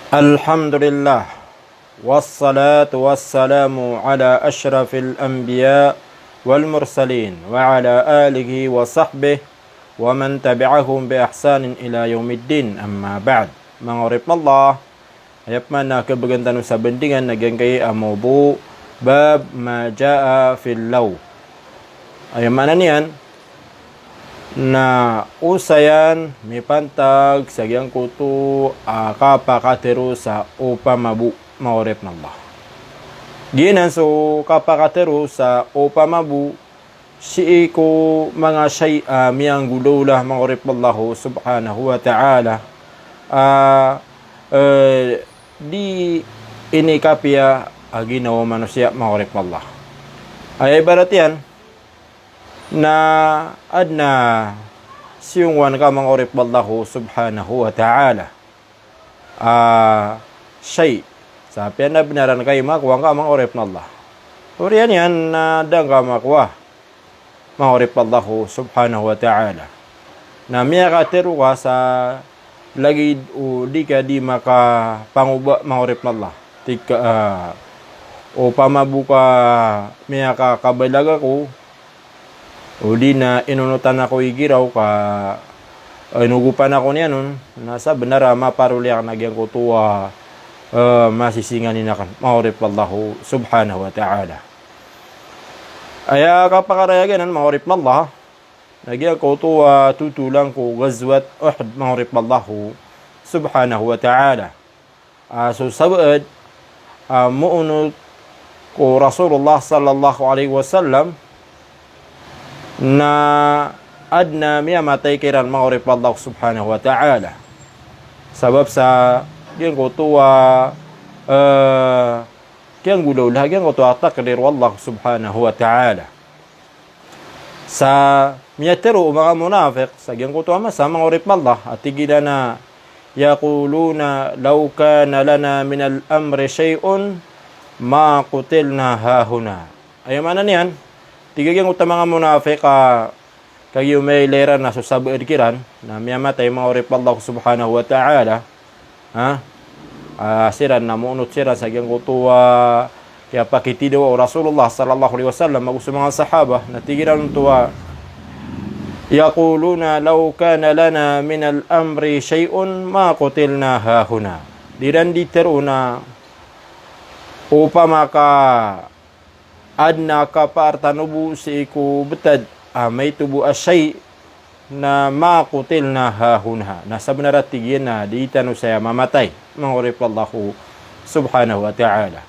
الحمد لله والصلاة والسلام على أشرف الأنبياء والمرسلين وعلى آله وصحبه ومن تبعهم بإحسان إلى يوم الدين أما بعد mangorip Allah ayap man na kebagantan sa bendingan nagyang kay amubu bab ma jaa fil law ayam mana niyan na usayan may pantag sa giyang kuto kapakatero sa upamabu mangorip na Allah. Ginan so kapakatero sa upamabu si ko mga syai'a miyang gulola mangorip Allah subhanahu wa ta'ala di inikapya ginawa manusia mangorip Allah. Ay ibarat yan na adna siyungwan ka mangorip Allah subhanahu wa ta'ala syai sa pian na binaran kayo makuha ka mangorip na Allah. Uriyan yan na dang ka makuha mangorip Allah subhanahu wa ta'ala na miya ka tiro ka sa lagid o di ka di maka panguba mangorip na Allah tika o pamabuka miya ka kabalaga ko o di na inunutan ako igiraw ka inugupan ako niya nun nasa benara maparuli ang nagyang kutuwa masisingan ninakan mangorip Allah subhanahu wa ta'ala. Aya kapakarayagan mangorip Allah nagyang kutuwa tutulang ko gazwat Uhud mangorip Allah subhanahu wa ta'ala. So sabad muunod ko Rasulullah sallallahu alaihi wasallam na adna miya matay kiran mangorip Allah subhanahu wa ta'ala sabab sa kiyang kutuwa kiyang gulaw lah kiyang kutuwa takdir Allah subhanahu wa ta'ala sa miyatero mga munafiq sa kiyang kutuwa masa mangorip Allah at tigila na yaquluna law kana lana min al-amri shay'un ma qutilna hahuna ay mana niyan tigagang utama nga munafik kayo may lera na susabuid kiran na miyamatay mangorip Allah subhanahu wa ta'ala siran na muunot siran sa giyang kutuwa kaya pakitido o Rasulullah sallallahu alaihi wasallam magusto mga sahaba na tigiran tuwa yaquluna law kana lana min al-amri shay'un ma qutilna hahuna diran diteruna upama ka adna ka paartanubu si iku betad may tubu asyay na makutil na hahunha na sa benaratigyan na di tanu saya mamatay mangorip Allah subhanahu wa ta'ala.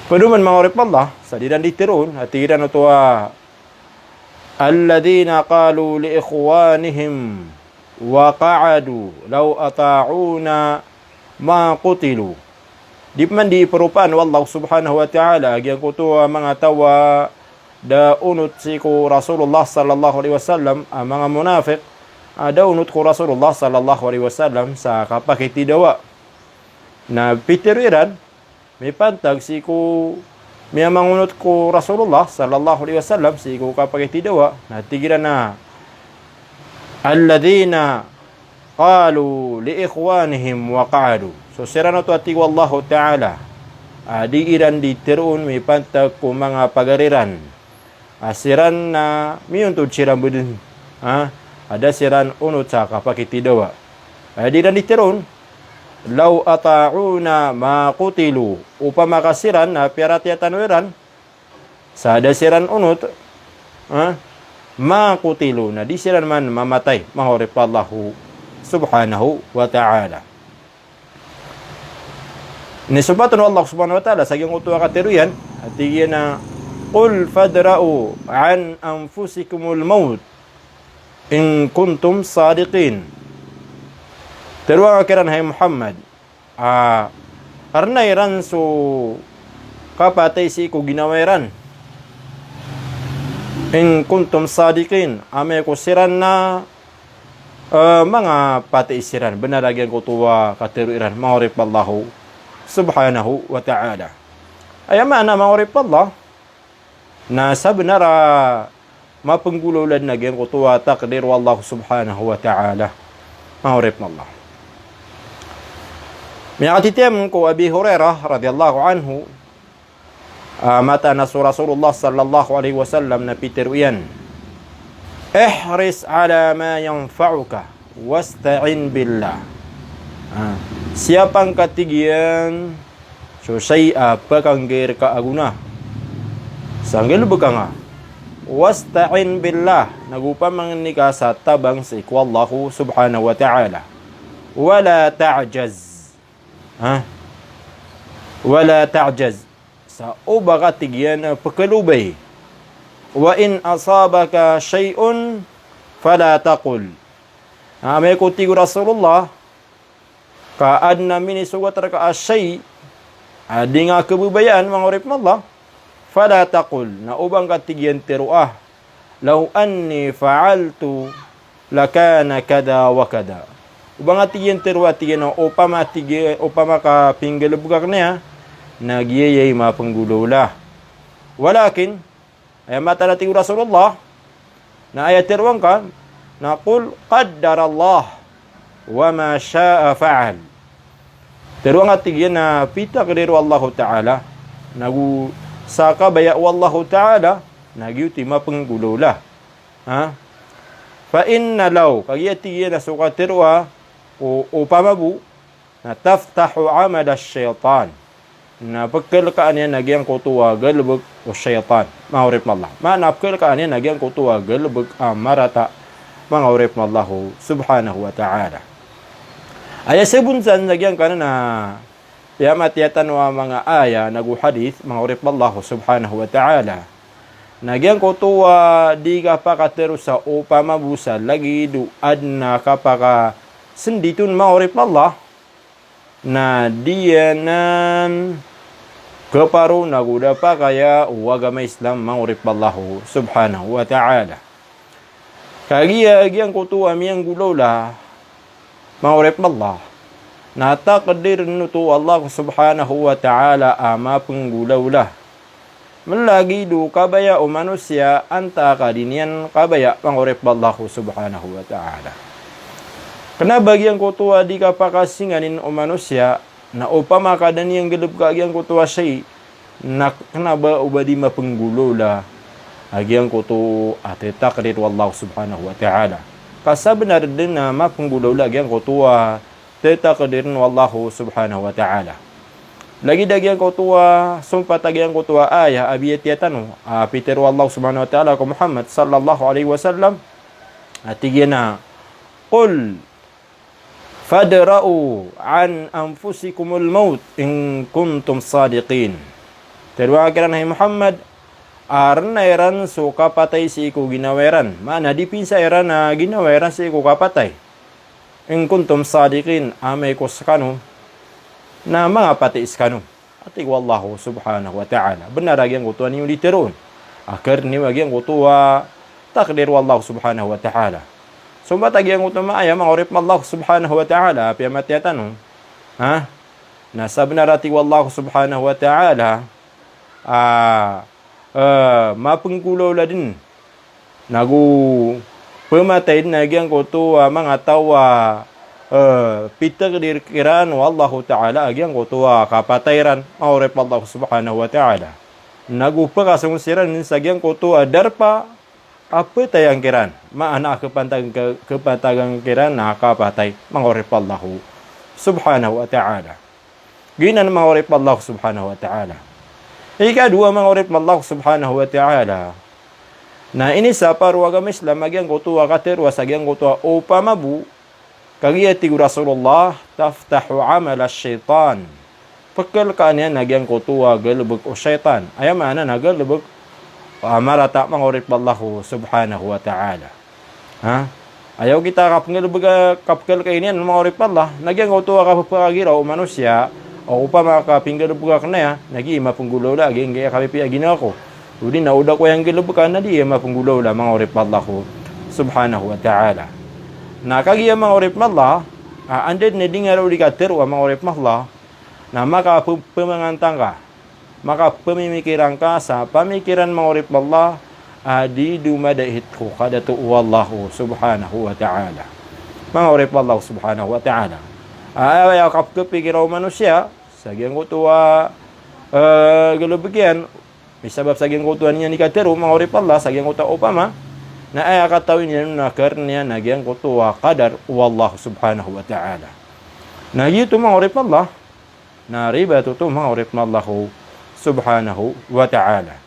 Paduman mangorip Allah sa didan ditiron at tiran ito alladhina qalu li ikhwanihim wa qa'adu law ata'una ma qutilu di man di perupan wallahu subhanahu wa ta'ala agyan kutuwa mga tawa da unut si ko Rasulullah sallallahu alaihi wasallam mga munafik da unut ko Rasulullah sallallahu alaihi wasallam sa kapakitidawa na pitiriran may pantag si ko may mangunut ko Rasulullah sallallahu alaihi wasallam si ko kapakitidawa na tigiran na alladhina qalu li ikhwanihim wa qa'adu. So sira na to ati wallahu ta'ala di iran di tiruun may pantag ko mga pagariran siran na miyuntod siran budin ada siran unod sa kapakitidawa di iran di tiruun law ata'una ma qutilu upama kasiran na piaratiatan sa ada siran unod ma qutilu na di siran man mamatay mangorip Allah subhanahu wa ta'ala. Nisubatan Allah subhanahu wa ta'ala sa iyong utuwa katiruyan at tigyan na qul fadra'u an anfusikumul maut in kuntum sadiqin. Teruwa kakiran hay Muhammad karena iran so kapatay si ko ginawairan in kuntum sadiqin ame ko siran na mga patiisiran benaragyan ko tuwa katiruyan mangorip Allah subhanahu wa ta'ala. Ay mana mangorip Allah na sa benara mapenggululan na gyan kutuwa takdir wallahu subhanahu wa ta'ala mangorip Allah. Miakatitem ko Abi Hurairah radhiyallahu anhu mata nasu Rasulullah sallallahu alaihi wasallam na pitiruyan. Ihris ala ma yanfa'uka wasta'in billah. Siapang katigian so saya pakanggir ka aguna. Sanggil bekanga. Wasta'in billah nagupamang nika sa tabang sa ikwallahu subhanahu wa ta'ala. Wala ta'jaz. Wala ta'jaz. Sa uba katigyan pakalubay. Wa in asabaka syai'un fala taqul. May kutigo Rasulullah kaad namin isugat raka asyai adi nga kebubayan mangurip Allah. Fala taqul na ubang katigyan tiruah. Law anni fa'altu lakana kada wa kada. Ubang atigyan tiruah tigyan upama ka pinggalubgak niya nagyayay mapanggulula. Walakin ay mata natin Rasulullah na ayat tiruang ka na qul qaddar Allah wa ma syaa fa'al. Tiruang atigyan na pita kadiru Allah Ta'ala nagu saka baya Allah Ta'ala nagyuti mapanggulula. Fa inna law kagiyatiyan na suka tiruah o pamabu na taftahu amal asyaitan na pagkalkaan niya nagyang kutuwa galbag o syaitan mahurip na Allah na pagkalkaan niya nagyang kutuwa galbag marata mga urip na Allah subhanahu wa ta'ala. Aya sebunsan nagyang kanan na yamatiyatan wa mga aya nagu hadith mga urip na Allah subhanahu wa ta'ala nagyang kutuwa di ka pakatero sa upamabusa lagi duad na kapaka senditun maurip Allah na diyanan keparu naguda pa kaya wagama Islam maurip Allah subhanahu wa ta'ala. Kagiya agyang kutuwa miyang gulawla maurip Allah na takdir nutu Allah subhanahu wa ta'ala ama penggulawla. Melagi du kabaya o manusia anta kadinian kabaya maurip Allah subhanahu wa ta'ala. Kena bagian kutua di kapakasinganin o manusia na upama kadan yang gelap kagian kutua syai na kena ba ubadi mapenggulo la agian kutu ate takdir wallahu subhanahu wa ta'ala. Kasa benar din na mapenggulo la agian kutua te takdir wallahu subhanahu wa ta'ala. Lagi dagian kutua sumpat agian kutua ayah abiyatiyatanu pitir wallahu subhanahu wa ta'ala ko Muhammad sallallahu alaihi wasallam atigina qul fadra'u an anfusikumul maut in kuntum sadiqin. Terwakiran hai Muhammad arna eran so kapatay si iku ginaweran. Mana dipinsa eran na ginaweran si iku kapatay. In kuntum sadiqin amay ko sakano na mga pati iskano. Ati wallahu subhanahu wa ta'ala. Benar agyang kutuwa niyo literon. Akar niyo agyang kutuwa takdir wallahu subhanahu wa ta'ala. Sumbat agyang utama ayam mangurip Allah subhanahu wa ta'ala piyamatiyatan nasa benarati wallahu subhanahu wa ta'ala mapengkulo la din nagu pematay din agyang kutuwa mga tawa pitagdir kiran wallahu ta'ala agyang kutuwa kapatayran mangurip Allah subhanahu wa ta'ala nagu pagkasungusiran sa agyang kutuwa darpa apa tayang kiran maana kepantagang kiran nakapatay mangurip Allah subhanahu wa ta'ala. Ginan mangurip Allah subhanahu wa ta'ala. Ikadua mangurip Allah subhanahu wa ta'ala na ini sa parwagam Islam agyang kutuwa katerwa sagyang kutuwa upamabu kagiyati Rasulullah taftahu amal asyaitan pagkalkaan yan agyang kutuwa galubag o syaitan ayam ana nagalubag marata mangurip Allah subhanahu wa ta'ala. Ayaw kita kapkal kainian mangurip Allah nagyang kutuwa kapagiraw manusia o upama kapinggalubag na ya nagi mapunggulo la agyang gaya kapipi agina ko udi na uda ko yung gilubag na di mapunggulo la mangurip Allah subhanahu wa ta'ala. Nakagiya mangurip Allah anded na dingaraw di katerwa mangurip Allah na makapumangantang ka maka pemikiran ka sa pamikiran mangurip Allah adi dumadahit ko kadatu wallahu subhanahu wa ta'ala mangurip Allah subhanahu wa ta'ala Ay akap kepikiraw manusia sagyang kutua galubigyan misabab sagyang kutuan niya ni kateru mangurip Allah sagyang kuta upama na ay akatawin niya na karnya nagyang kutua qadar wallahu subhanahu wa ta'ala. Na gitu mangurip Allah na riba tu mangurip Allah subhanahu wa ta'ala.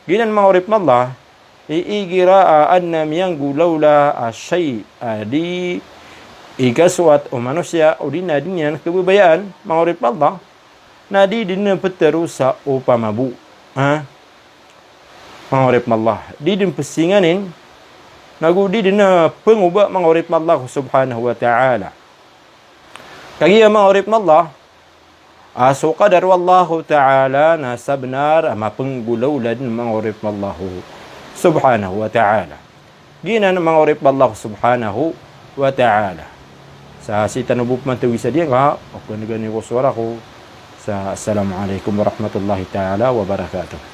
Ginan mangurip Allah iigira anna miyanggu laula asy di ikaswat o manusia o dinadinyan kebubayaan mangurip Allah nadi dinna peteru sa upamabu mangurip Allah di din pesinganin nagu di dinna pengubah mangurip Allah subhanahu wa ta'ala kagiya mangurip Allah aso qadar wallahu ta'ala nasa benar ama penggulaulan mangurip Allah subhanahu wa ta'ala ginan mangurip Allah subhanahu wa ta'ala sa sita nubuk mantuwi sa diyan ka o kung nagani ko suara ko sa assalamualaikum warahmatullahi ta'ala wabarakatuh.